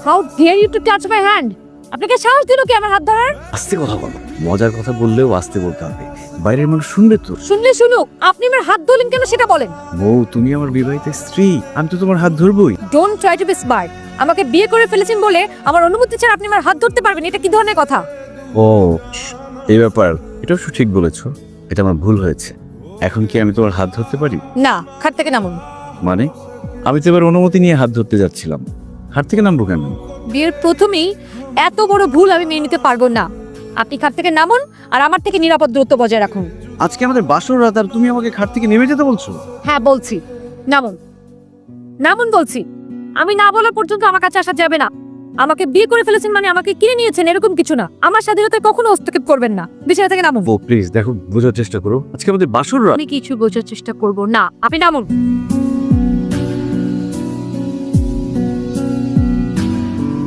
How dare you to touch my hand? আপনাকে সাহস দিল কি আমার হাত ধরার? আস্তে কথা বলো, মজার কথা বললেও আস্তে বলতে হবে, বাইরের মানুষ শুনবে তো। শুনলে শুনুক, আপনি আমার হাত ধরলেন কেন সেটা বলেন। বউ, তুমি আমার বিবাহিত স্ত্রী, আমি তো তোমার হাত ধরবই। Don't try to be smart. আমাকে বিয়ে করে ফেলেছেন বলে আমার অনুমতি ছাড়া আপনি আমার হাত ধরতে পারবেন, এটা কি ধরনের কথা? ও, এই ব্যাপার, এটা অবশ্য ঠিক বলেছো, এটা আমার ভুল হয়েছে। এখন কি আমি তোমার হাত ধরতে পারি? না, খাট থেকে নামুন। মানে আমি তো এবার অনুমতি নিয়ে হাত ধরতে যাচ্ছিলাম, হাত থেকে নামবো কেন? বিয়ের প্রথমেই এত বড় ভুল আমি মেনে নিতে পারবো না। আপনি খাট থেকে নামুন আর আমার থেকে নিরাপদ দূরত্ব বজায় রাখুন। আজকে আমাদের বাসর রাত আর তুমি আমাকে খাট থেকে নেমে যেতে বলছো? হ্যাঁ বলছি, নামুন। নামুন বলছি। আমি না বলা পর্যন্ত আমার কাছে আসা যাবে না। আমাকে বিয়ে করে ফেলেছেন মানে আমাকে কিনে নিয়েছেন এরকম কিছু না। আমার স্বাধীনতায় কখনো হস্তক্ষেপ করবেন না। বিছানা থেকে নামুন। বউ প্লিজ দেখো, বোঝার চেষ্টা করো, আজকে আমাদের বাসর রাত। আমি কিছু বোঝার চেষ্টা করব না, আপনি নামুন।